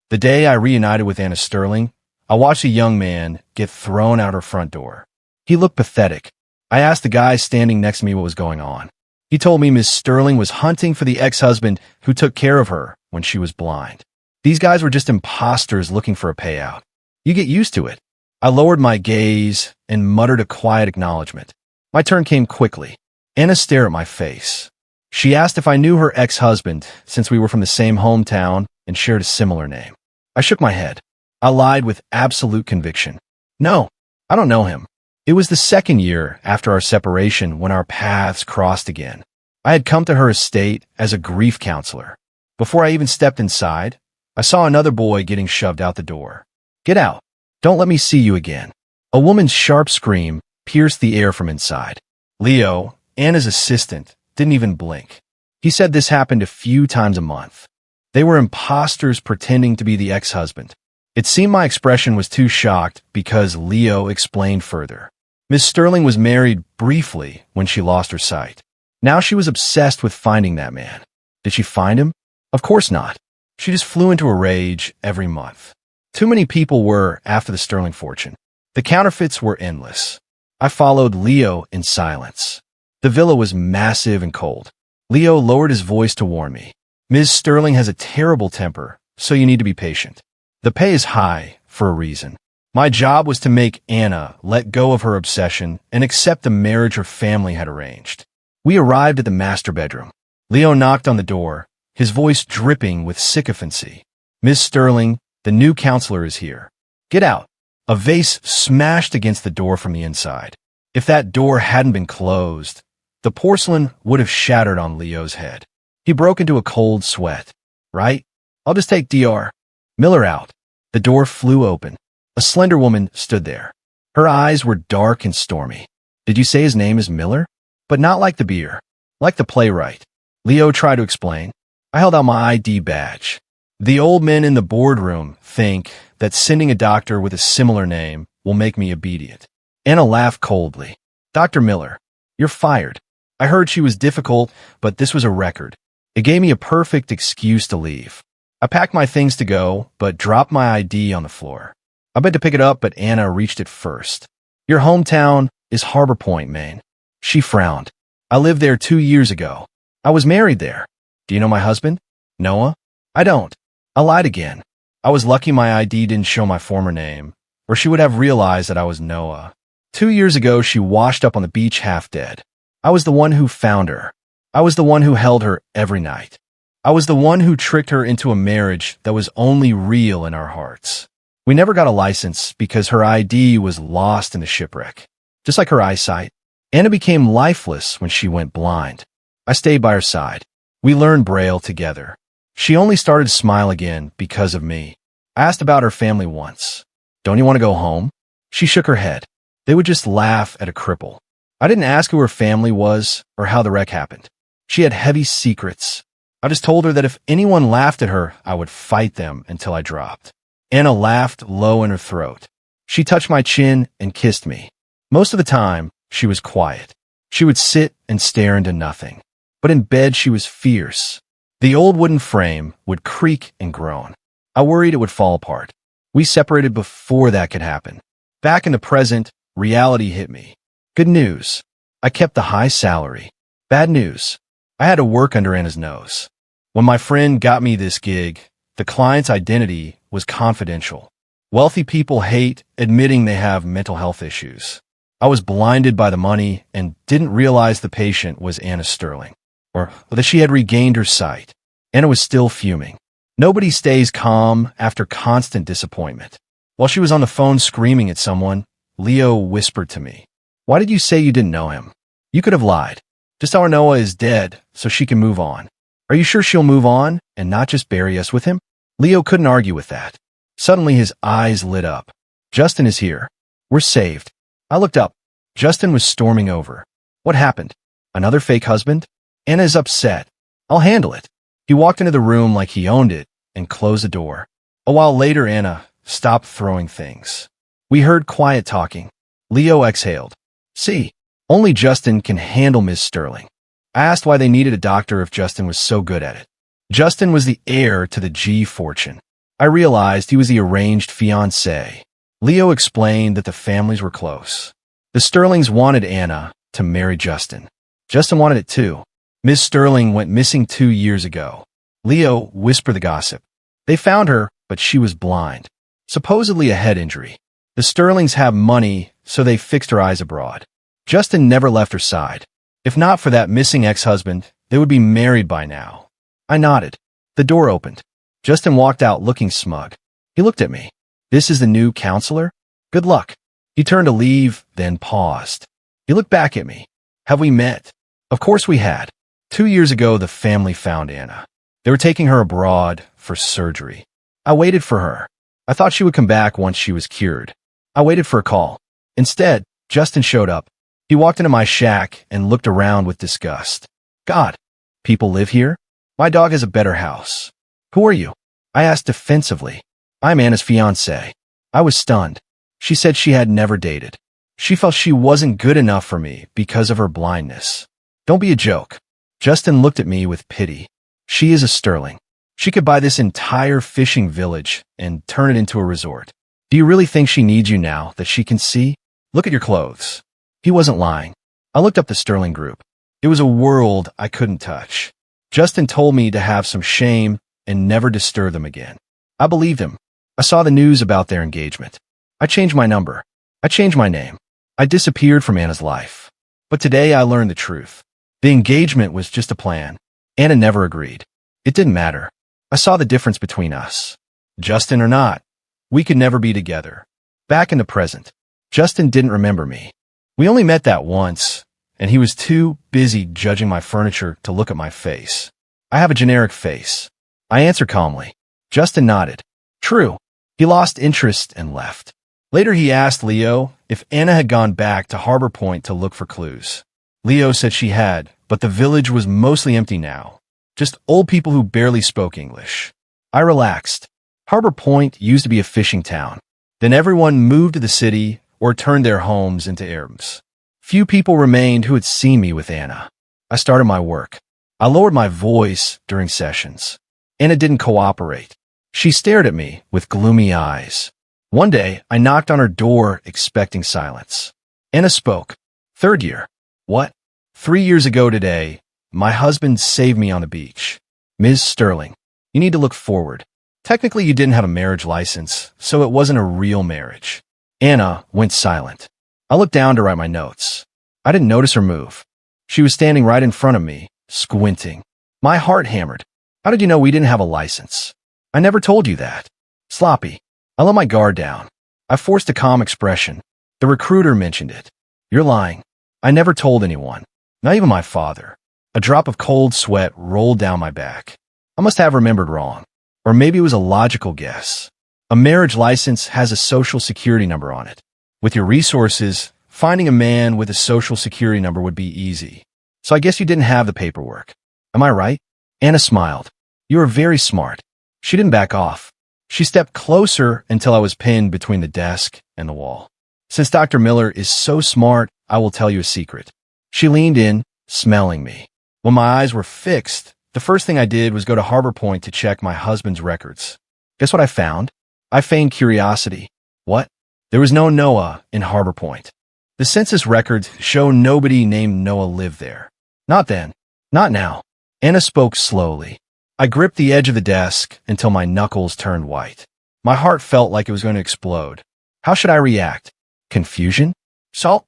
The day I reunited with Anna Sterling, I watched a young man get thrown out her front door. He looked pathetic. I asked the guy standing next to me what was going on. He told me Miss Sterling was hunting for the ex-husband who took care of her when she was blind. These guys were just imposters looking for a payout. You get used to it. I lowered my gaze and muttered a quiet acknowledgement. My turn came quickly. Anna stared at my face. She asked if I knew her ex-husband since we were from the same hometown and shared a similar name. I shook my head. I lied with absolute conviction. No, I don't know him. It was the second year after our separation when our paths crossed again. I had come to her estate as a grief counselor. Before I even stepped inside, I saw another boy getting shoved out the door. Get out. Don't let me see you again. A woman's sharp scream pierced the air from inside. Leo, Anna's assistant, didn't even blink. He said this happened a few times a month. They were imposters pretending to be the ex-husband. It seemed my expression was too shocked because Leo explained further. Miss Sterling was married briefly when she lost her sight. Now she was obsessed with finding that man. Did she find him? Of course not. She just flew into a rage every month. Too many people were after the Sterling fortune. The counterfeits were endless. I followed Leo in silence. The villa was massive and cold. Leo lowered his voice to warn me. Ms. Sterling has a terrible temper, so you need to be patient. The pay is high for a reason. My job was to make Anna let go of her obsession and accept the marriage her family had arranged. We arrived at the master bedroom. Leo knocked on the door, his voice dripping with sycophancy. Miss Sterling, the new counselor is here. Get out. A vase smashed against the door from the inside. If that door hadn't been closed, the porcelain would have shattered on Leo's head. He broke into a cold sweat. Right? I'll just take Dr. Miller out. The door flew open. A slender woman stood there. Her eyes were dark and stormy. Did you say his name is Miller? But not like the beer. Like the playwright. Leo tried to explain. I held out my ID badge. The old men in the boardroom think that sending a doctor with a similar name will make me obedient. Anna laughed coldly. Dr. Miller, you're fired. I heard she was difficult, but this was a record. It gave me a perfect excuse to leave. I packed my things to go, but dropped my ID on the floor. I bent to pick it up, but Anna reached it first. Your hometown is Harbor Point, Maine. She frowned. I lived there 2 years ago. I was married there. Do you know my husband? Noah? I don't. I lied again. I was lucky my ID didn't show my former name, or she would have realized that I was Noah. 2 years ago, she washed up on the beach half dead. I was the one who found her. I was the one who held her every night. I was the one who tricked her into a marriage that was only real in our hearts. We never got a license because her ID was lost in the shipwreck. Just like her eyesight, Anna became lifeless when she went blind. I stayed by her side. We learned Braille together. She only started to smile again because of me. I asked about her family once. Don't you want to go home? She shook her head. They would just laugh at a cripple. I didn't ask who her family was or how the wreck happened. She had heavy secrets. I just told her that if anyone laughed at her, I would fight them until I dropped. Anna laughed low in her throat. She touched my chin and kissed me. Most of the time, she was quiet. She would sit and stare into nothing. But in bed, she was fierce. The old wooden frame would creak and groan. I worried it would fall apart. We separated before that could happen. Back in the present, reality hit me. Good news. I kept the high salary. Bad news. I had to work under Anna's nose. When my friend got me this gig, the client's identity was confidential. Wealthy people hate admitting they have mental health issues. I was blinded by the money and didn't realize the patient was Anna Sterling, or that she had regained her sight. Anna was still fuming. Nobody stays calm after constant disappointment. While she was on the phone screaming at someone, Leo whispered to me, "Why did you say you didn't know him? You could have lied. Just tell her Noah is dead so she can move on. Are you sure she'll move on and not just bury us with him?" Leo couldn't argue with that. Suddenly his eyes lit up. Justin is here. We're saved. I looked up. Justin was storming over. What happened? Another fake husband? Anna is upset. I'll handle it. He walked into the room like he owned it and closed the door. A while later, Anna stopped throwing things. We heard quiet talking. Leo exhaled. See, only Justin can handle Miss Sterling. I asked why they needed a doctor if Justin was so good at it. Justin was the heir to the G fortune. I realized he was the arranged fiancé. Leo explained that the families were close. The Sterlings wanted Anna to marry Justin. Justin wanted it too. Miss Sterling went missing 2 years ago. Leo whispered the gossip. They found her, but she was blind. Supposedly a head injury. The Sterlings have money, so they fixed her eyes abroad. Justin never left her side. If not for that missing ex-husband, they would be married by now. I nodded. The door opened. Justin walked out looking smug. He looked at me. This is the new counselor? Good luck. He turned to leave, then paused. He looked back at me. Have we met? Of course we had. 2 years ago, the family found Anna. They were taking her abroad for surgery. I waited for her. I thought she would come back once she was cured. I waited for a call. Instead, Justin showed up. He walked into my shack and looked around with disgust. God, people live here? My dog has a better house. Who are you? I asked defensively. I'm Anna's fiancé. I was stunned. She said she had never dated. She felt she wasn't good enough for me because of her blindness. Don't be a joke. Justin looked at me with pity. She is a Sterling. She could buy this entire fishing village and turn it into a resort. Do you really think she needs you now that she can see? Look at your clothes. He wasn't lying. I looked up the Sterling group. It was a world I couldn't touch. Justin told me to have some shame and never disturb them again. I believed him. I saw the news about their engagement. I changed my number. I changed my name. I disappeared from Anna's life. But today I learned the truth. The engagement was just a plan. Anna never agreed. It didn't matter. I saw the difference between us. Justin or not, we could never be together. Back in the present, Justin didn't remember me. We only met that once, and he was too busy judging my furniture to look at my face. I have a generic face. I answered calmly. Justin nodded. True. He lost interest and left. Later he asked Leo if Anna had gone back to Harbor Point to look for clues. Leo said she had, but the village was mostly empty now. Just old people who barely spoke English. I relaxed. Harbor Point used to be a fishing town. Then everyone moved to the city or turned their homes into Airbnbs. Few people remained who had seen me with Anna. I started my work. I lowered my voice during sessions. Anna didn't cooperate. She stared at me with gloomy eyes. One day, I knocked on her door expecting silence. Anna spoke. Third year. What? 3 years ago today, my husband saved me on the beach. Ms. Sterling, you need to look forward. Technically, you didn't have a marriage license, so it wasn't a real marriage. Anna went silent. I looked down to write my notes. I didn't notice her move. She was standing right in front of me, squinting. My heart hammered. How did you know we didn't have a license? I never told you that. Sloppy. I let my guard down. I forced a calm expression. The recruiter mentioned it. You're lying. I never told anyone. Not even my father. A drop of cold sweat rolled down my back. I must have remembered wrong. Or maybe it was a logical guess. A marriage license has a social security number on it. With your resources, finding a man with a social security number would be easy. So I guess you didn't have the paperwork. Am I right? Anna smiled. You are very smart. She didn't back off. She stepped closer until I was pinned between the desk and the wall. Since Dr. Miller is so smart, I will tell you a secret. She leaned in, smelling me. When my eyes were fixed, the first thing I did was go to Harbor Point to check my husband's records. Guess what I found? I feigned curiosity. What? There was no Noah in Harbor Point. The census records show nobody named Noah lived there. Not then. Not now. Anna spoke slowly. I gripped the edge of the desk until my knuckles turned white. My heart felt like it was going to explode. How should I react? Confusion? Salt?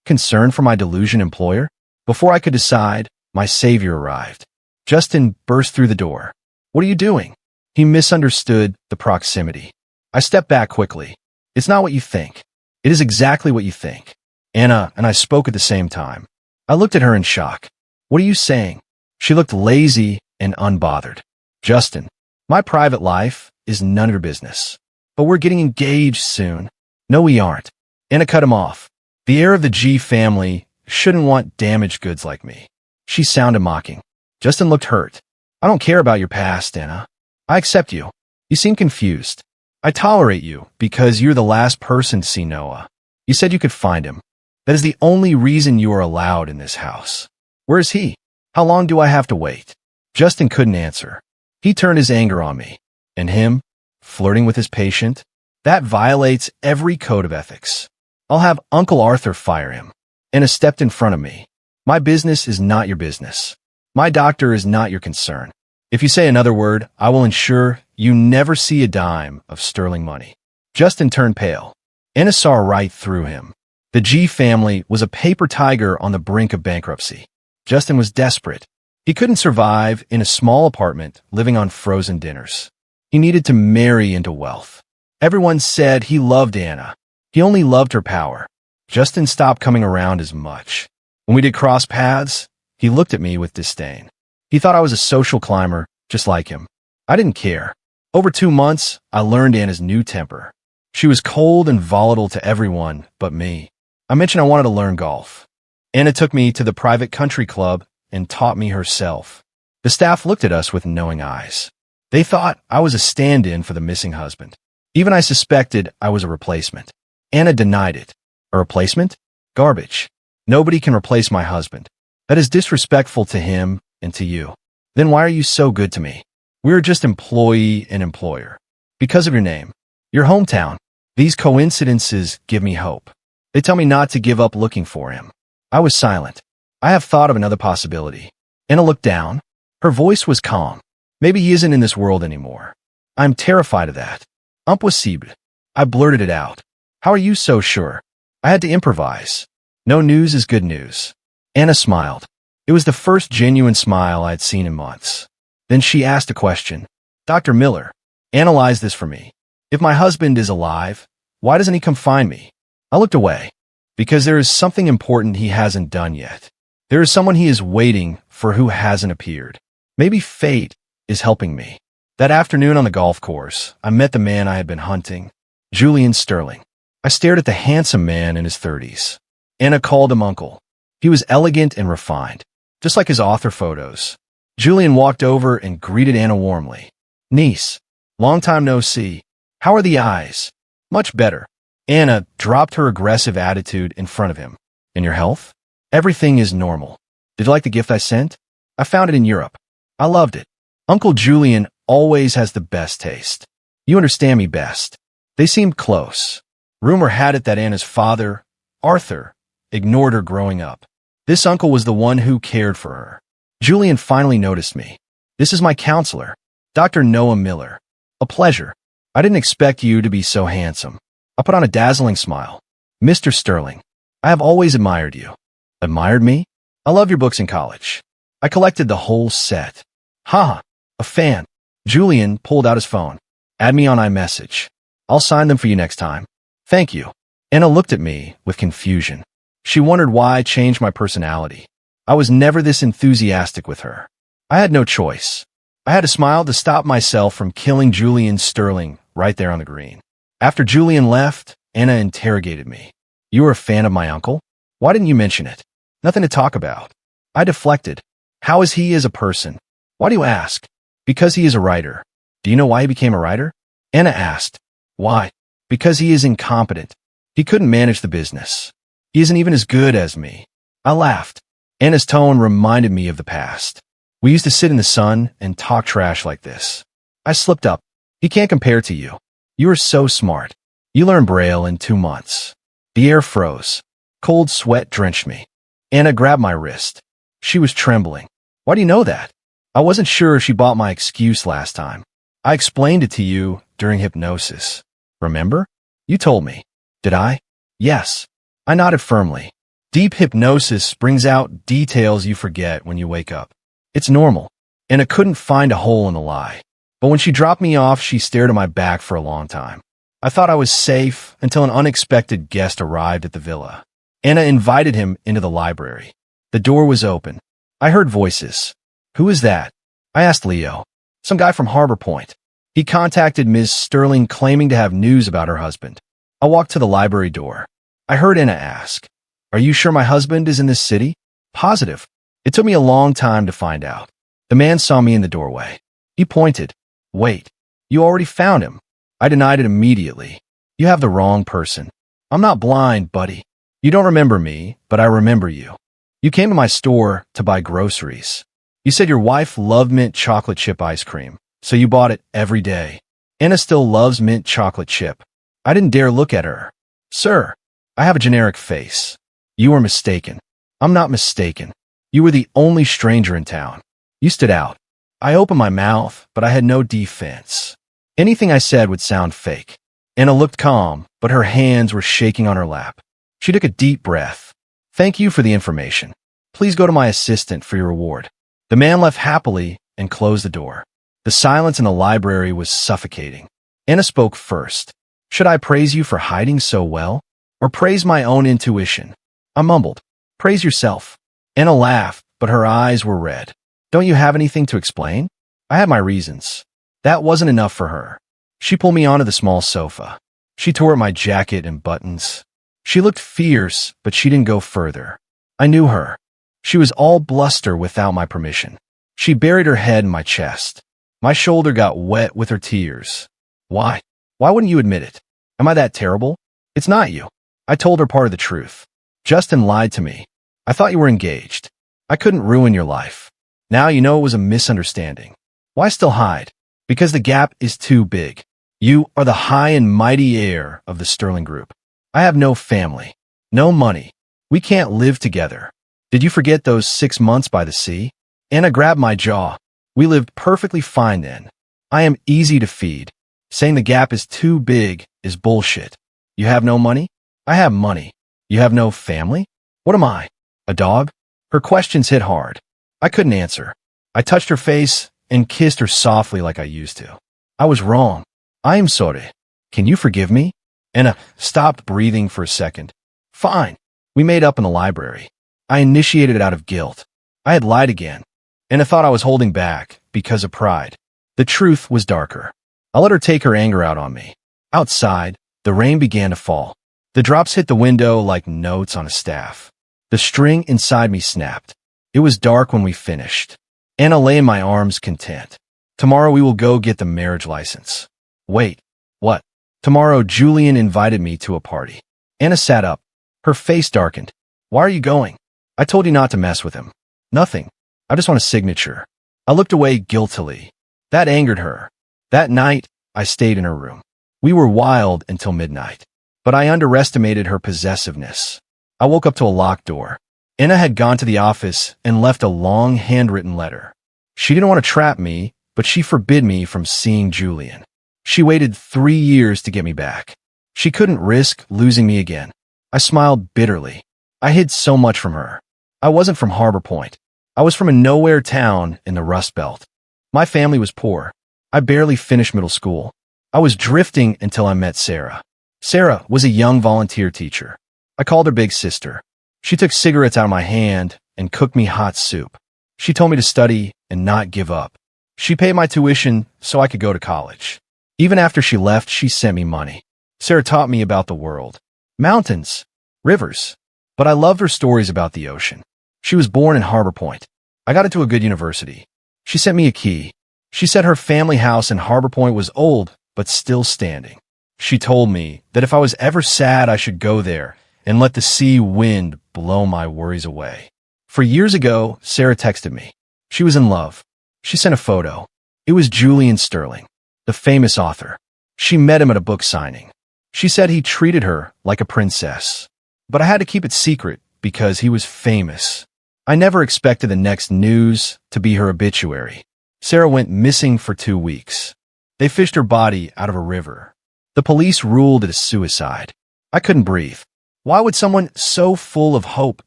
Concern for my delusion employer? Before I could decide, my savior arrived. Justin burst through the door. What are you doing? He misunderstood the proximity. I stepped back quickly. It's not what you think. It is exactly what you think. Anna and I spoke at the same time. I looked at her in shock. What are you saying? She looked lazy and unbothered. Justin, my private life is none of your business. But we're getting engaged soon. No, we aren't. Anna cut him off. The heir of the G family shouldn't want damaged goods like me. She sounded mocking. Justin looked hurt. I don't care about your past, Anna. I accept you. You seem confused. I tolerate you because you're the last person to see Noah. You said you could find him. That is the only reason you are allowed in this house. Where is he? How long do I have to wait? Justin couldn't answer. He turned his anger on me. And him? flirting with his patient? That violates every code of ethics. I'll have Uncle Arthur fire him. Anna stepped in front of me. My business is not your business. My doctor is not your concern. If you say another word, I will ensure you never see a dime of sterling money. Justin turned pale. Anna saw right through him. The G family was a paper tiger on the brink of bankruptcy. Justin was desperate. He couldn't survive in a small apartment living on frozen dinners. He needed to marry into wealth. Everyone said he loved Anna. He only loved her power. Justin stopped coming around as much. When we did cross paths, he looked at me with disdain. He thought I was a social climber, just like him. I didn't care. Over 2 months, I learned Anna's new temper. She was cold and volatile to everyone but me. I mentioned I wanted to learn golf. Anna took me to the private country club and taught me herself. The staff looked at us with knowing eyes. They thought I was a stand-in for the missing husband. Even I suspected I was a replacement. Anna denied it. A replacement? Garbage. Nobody can replace my husband. That is disrespectful to him and to you. Then why are you so good to me? We are just employee and employer. Because of your name. Your hometown. These coincidences give me hope. They tell me not to give up looking for him. I was silent. I have thought of another possibility. Anna looked down. Her voice was calm. Maybe he isn't in this world anymore. I'm terrified of that. Impossible. I blurted it out. How are you so sure? I had to improvise. No news is good news. Anna smiled. It was the first genuine smile I had seen in months. Then she asked a question. Dr. Miller, analyze this for me. If my husband is alive, why doesn't he come find me? I looked away. Because there is something important he hasn't done yet. There is someone he is waiting for who hasn't appeared. Maybe fate is helping me. That afternoon on the golf course, I met the man I had been hunting, Julian Sterling. I stared at the handsome man in his 30s. Anna called him uncle. He was elegant and refined, just like his author photos. Julian walked over and greeted Anna warmly. Niece, long time no see. How are the eyes? Much better. Anna dropped her aggressive attitude in front of him. And your health? Everything is normal. Did you like the gift I sent? I found it in Europe. I loved it. Uncle Julian always has the best taste. You understand me best. They seemed close. Rumor had it that Anna's father, Arthur, ignored her growing up. This uncle was the one who cared for her. Julian finally noticed me. This is my counselor, Dr. Noah Miller. A pleasure. I didn't expect you to be so handsome. I put on a dazzling smile. Mr. Sterling, I have always admired you. Admired me? I love your books in college. I collected the whole set. Ha! A fan. Julian pulled out his phone. Add me on iMessage. I'll sign them for you next time. Thank you. Anna looked at me with confusion. She wondered why I changed my personality. I was never this enthusiastic with her. I had no choice. I had to smile to stop myself from killing Julian Sterling right there on the green. After Julian left, Anna interrogated me. You were a fan of my uncle? Why didn't you mention it? Nothing to talk about. I deflected. How is he as a person? Why do you ask? Because he is a writer. Do you know why he became a writer? Anna asked. Why? Because he is incompetent. He couldn't manage the business. He isn't even as good as me. I laughed. Anna's tone reminded me of the past. We used to sit in the sun and talk trash like this. I slipped up. He can't compare to you. You are so smart. You learned Braille in 2 months. The air froze. Cold sweat drenched me. Anna grabbed my wrist. She was trembling. Why do you know that? I wasn't sure if she bought my excuse last time. I explained it to you during hypnosis. Remember? You told me. Did I? Yes. I nodded firmly. Deep hypnosis brings out details you forget when you wake up. It's normal. Anna couldn't find a hole in the lie. But when she dropped me off, she stared at my back for a long time. I thought I was safe until an unexpected guest arrived at the villa. Anna invited him into the library. The door was open. I heard voices. Who is that? I asked Leo. Some guy from Harbor Point. He contacted Ms. Sterling claiming to have news about her husband. I walked to the library door. I heard Anna ask, Are you sure my husband is in this city? Positive. It took me a long time to find out. The man saw me in the doorway. He pointed. Wait, you already found him. I denied it immediately. You have the wrong person. I'm not blind, buddy. You don't remember me, but I remember you. You came to my store to buy groceries. You said your wife loved mint chocolate chip ice cream, so you bought it every day. Anna still loves mint chocolate chip. I didn't dare look at her. Sir, I have a generic face. You were mistaken. I'm not mistaken. You were the only stranger in town. You stood out. I opened my mouth, but I had no defense. Anything I said would sound fake. Anna looked calm, but her hands were shaking on her lap. She took a deep breath. Thank you for the information. Please go to my assistant for your reward. The man left happily and closed the door. The silence in the library was suffocating. Anna spoke first. Should I praise you for hiding so well? Or praise my own intuition? I mumbled. Praise yourself. Anna laughed, but her eyes were red. Don't you have anything to explain? I had my reasons. That wasn't enough for her. She pulled me onto the small sofa. She tore at my jacket and buttons. She looked fierce, but she didn't go further. I knew her. She was all bluster without my permission. She buried her head in my chest. My shoulder got wet with her tears. Why? Why wouldn't you admit it? Am I that terrible? It's not you. I told her part of the truth. Justin lied to me. I thought you were engaged. I couldn't ruin your life. Now you know it was a misunderstanding. Why still hide? Because the gap is too big. You are the high and mighty heir of the Sterling Group. I have no family, no money. We can't live together. Did you forget those 6 months by the sea? Anna grabbed my jaw. We lived perfectly fine then. I am easy to feed. Saying the gap is too big is bullshit. You have no money? I have money. You have no family? What am I? A dog? Her questions hit hard. I couldn't answer. I touched her face and kissed her softly like I used to. I was wrong. I am sorry. Can you forgive me? Anna stopped breathing for a second. Fine. We made up in the library. I initiated it out of guilt. I had lied again. Anna thought I was holding back because of pride. The truth was darker. I let her take her anger out on me. Outside, the rain began to fall. The drops hit the window like notes on a staff. The string inside me snapped. It was dark when we finished. Anna lay in my arms content. Tomorrow we will go get the marriage license. Wait, what? Tomorrow Julian invited me to a party. Anna sat up. Her face darkened. Why are you going? I told you not to mess with him. Nothing. I just want a signature. I looked away guiltily. That angered her. That night, I stayed in her room. We were wild until midnight. But I underestimated her possessiveness. I woke up to a locked door. Anna had gone to the office and left a long handwritten letter. She didn't want to trap me, but she forbid me from seeing Julian. She waited 3 years to get me back. She couldn't risk losing me again. I smiled bitterly. I hid so much from her. I wasn't from Harbor Point. I was from a nowhere town in the Rust Belt. My family was poor. I barely finished middle school. I was drifting until I met Sarah. Sarah was a young volunteer teacher. I called her big sister. She took cigarettes out of my hand and cooked me hot soup. She told me to study and not give up. She paid my tuition so I could go to college. Even after she left, she sent me money. Sarah taught me about the world. Mountains, rivers. But I loved her stories about the ocean. She was born in Harbor Point. I got into a good university. She sent me a key. She said her family house in Harbor Point was old, but still standing. She told me that if I was ever sad, I should go there and let the sea wind blow my worries away. For years ago, Sarah texted me. She was in love. She sent a photo. It was Julian Sterling, the famous author. She met him at a book signing. She said he treated her like a princess. But I had to keep it secret because he was famous. I never expected the next news to be her obituary. Sarah went missing for 2 weeks. They fished her body out of a river. The police ruled it a suicide. I couldn't breathe. Why would someone so full of hope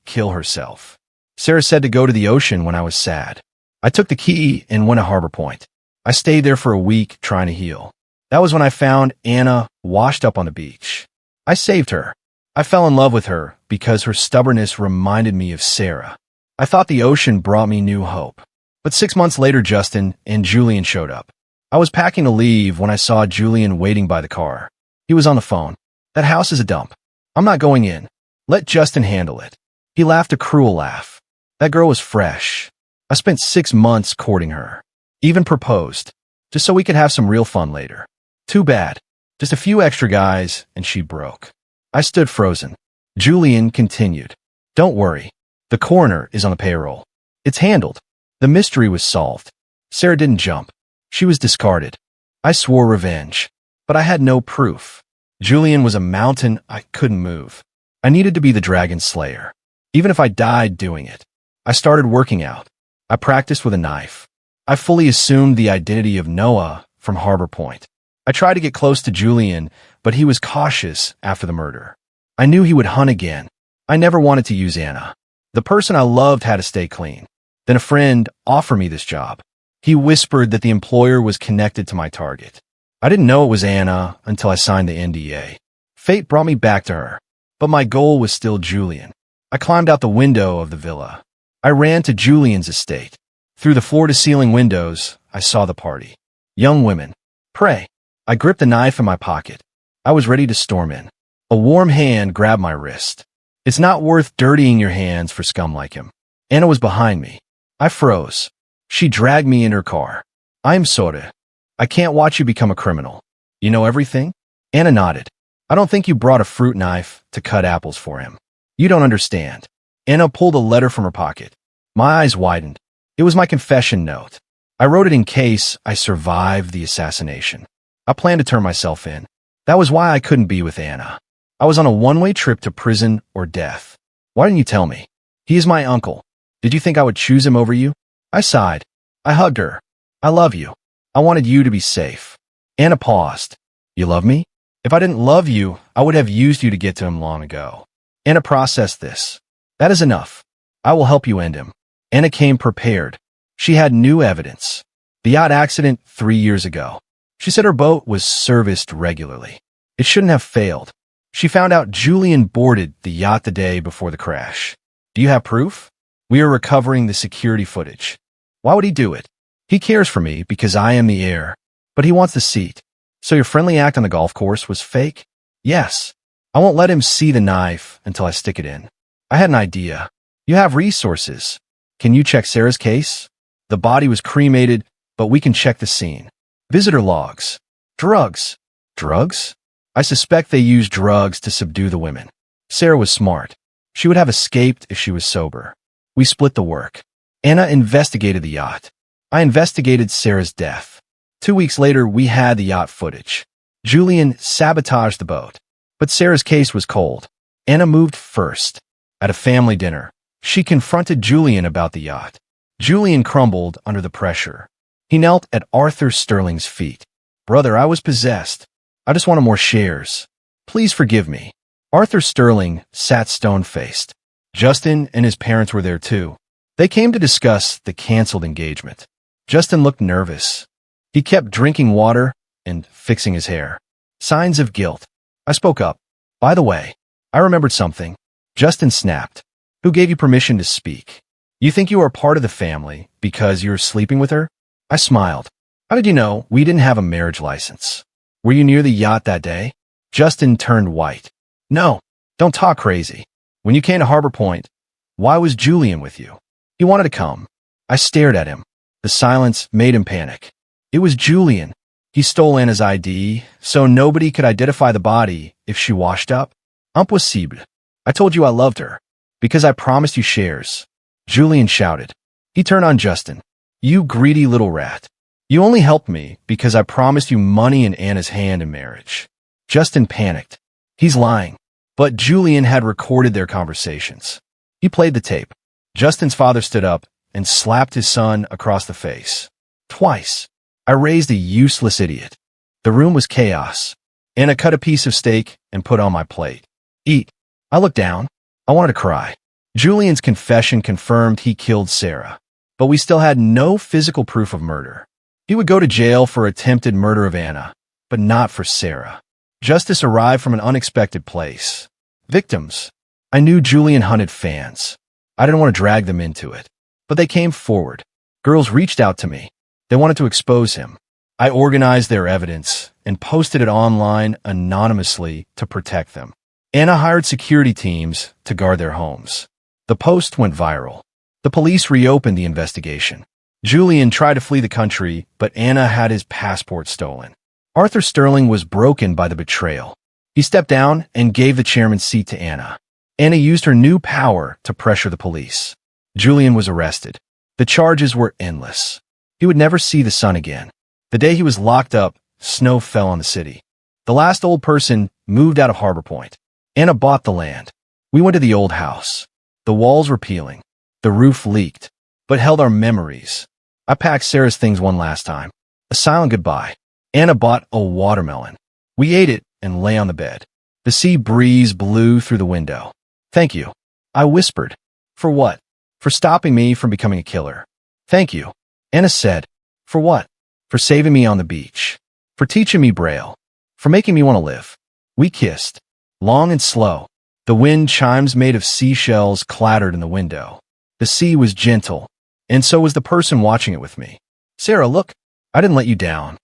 kill herself? Sarah said to go to the ocean when I was sad. I took the key and went to Harbor Point. I stayed there for a week trying to heal. That was when I found Anna washed up on the beach. I saved her. I fell in love with her because her stubbornness reminded me of Sarah. I thought the ocean brought me new hope. But 6 months later, Justin and Julian showed up. I was packing to leave when I saw Julian waiting by the car. He was on the phone. That house is a dump. I'm not going in. Let Justin handle it. He laughed a cruel laugh. That girl was fresh. I spent 6 months courting her. Even proposed. Just so we could have some real fun later. Too bad. Just a few extra guys, and she broke. I stood frozen. Julian continued. Don't worry. The coroner is on the payroll. It's handled. The mystery was solved. Sarah didn't jump. She was discarded. I swore revenge, but I had no proof. Julian was a mountain I couldn't move. I needed to be the dragon slayer, even if I died doing it. I started working out. I practiced with a knife. I fully assumed the identity of Noah from Harbor Point. I tried to get close to Julian, but he was cautious after the murder. I knew he would hunt again. I never wanted to use Anna. The person I loved had to stay clean. Then a friend offered me this job. He whispered that the employer was connected to my target. I didn't know it was Anna until I signed the NDA. Fate brought me back to her, but my goal was still Julian. I climbed out the window of the villa. I ran to Julian's estate. Through the floor-to-ceiling windows, I saw the party. Young women. Pray. I gripped the knife in my pocket. I was ready to storm in. A warm hand grabbed my wrist. It's not worth dirtying your hands for scum like him. Anna was behind me. I froze. She dragged me in her car. I'm sorry. I can't watch you become a criminal. You know everything? Anna nodded. I don't think you brought a fruit knife to cut apples for him. You don't understand. Anna pulled a letter from her pocket. My eyes widened. It was my confession note. I wrote it in case I survived the assassination. I planned to turn myself in. That was why I couldn't be with Anna. I was on a one-way trip to prison or death. Why didn't you tell me? He is my uncle. Did you think I would choose him over you? I sighed. I hugged her. I love you. I wanted you to be safe. Anna paused. You love me? If I didn't love you, I would have used you to get to him long ago. Anna processed this. That is enough. I will help you end him. Anna came prepared. She had new evidence. The yacht accident 3 years ago. She said her boat was serviced regularly. It shouldn't have failed. She found out Julian boarded the yacht the day before the crash. Do you have proof? We are recovering the security footage. Why would he do it? He cares for me because I am the heir, but he wants the seat. So your friendly act on the golf course was fake? Yes. I won't let him see the knife until I stick it in. I had an idea. You have resources. Can you check Sarah's case? The body was cremated, but we can check the scene. Visitor logs. Drugs. Drugs? I suspect they used drugs to subdue the women. Sarah was smart. She would have escaped if she was sober. We split the work. Anna investigated the yacht. I investigated Sarah's death. 2 weeks later, we had the yacht footage. Julian sabotaged the boat, but Sarah's case was cold. Anna moved first. At a family dinner, she confronted Julian about the yacht. Julian crumbled under the pressure. He knelt at Arthur Sterling's feet. Brother, I was possessed. I just wanted more shares. Please forgive me. Arthur Sterling sat stone-faced. Justin and his parents were there too. They came to discuss the canceled engagement. Justin looked nervous. He kept drinking water and fixing his hair. Signs of guilt. I spoke up. By the way, I remembered something. Justin snapped. Who gave you permission to speak? You think you are part of the family because you're sleeping with her? I smiled. How did you know we didn't have a marriage license? Were you near the yacht that day? Justin turned white. No, don't talk crazy. When you came to Harbor Point, why was Julian with you? He wanted to come. I stared at him. The silence made him panic. It was Julian. He stole Anna's ID, so nobody could identify the body if she washed up. Impossible. I told you I loved her, because I promised you shares. Julian shouted. He turned on Justin. You greedy little rat. You only helped me because I promised you money in Anna's hand in marriage. Justin panicked. He's lying. But Julian had recorded their conversations. He played the tape. Justin's father stood up and slapped his son across the face. Twice. I raised a useless idiot. The room was chaos. Anna cut a piece of steak and put on my plate. Eat. I looked down. I wanted to cry. Julian's confession confirmed he killed Sarah, but we still had no physical proof of murder. He would go to jail for attempted murder of Anna, but not for Sarah. Justice arrived from an unexpected place. Victims. I knew Julian hunted fans. I didn't want to drag them into it, but they came forward. Girls reached out to me. They wanted to expose him. I organized their evidence and posted it online anonymously to protect them. Anna hired security teams to guard their homes. The post went viral. The police reopened the investigation. Julian tried to flee the country, but Anna had his passport stolen. Arthur Sterling was broken by the betrayal. He stepped down and gave the chairman's seat to Anna. Anna used her new power to pressure the police. Julian was arrested. The charges were endless. He would never see the sun again. The day he was locked up, Snow fell on the city. The last old person moved out of Harbor Point. Anna bought the land. We went to the old house. The walls were peeling. The roof leaked, but held our memories. I packed Sarah's things one last time. A silent goodbye. Anna bought a watermelon. We ate it and lay on the bed. The sea breeze blew through the window. Thank you, I whispered. For what? For stopping me from becoming a killer. Thank you, Anna said. For what? For saving me on the beach. For teaching me Braille. For making me want to live. We kissed. Long and slow. The wind chimes made of seashells clattered in the window. The sea was gentle, and so was the person watching it with me. Sarah, look, I didn't let you down.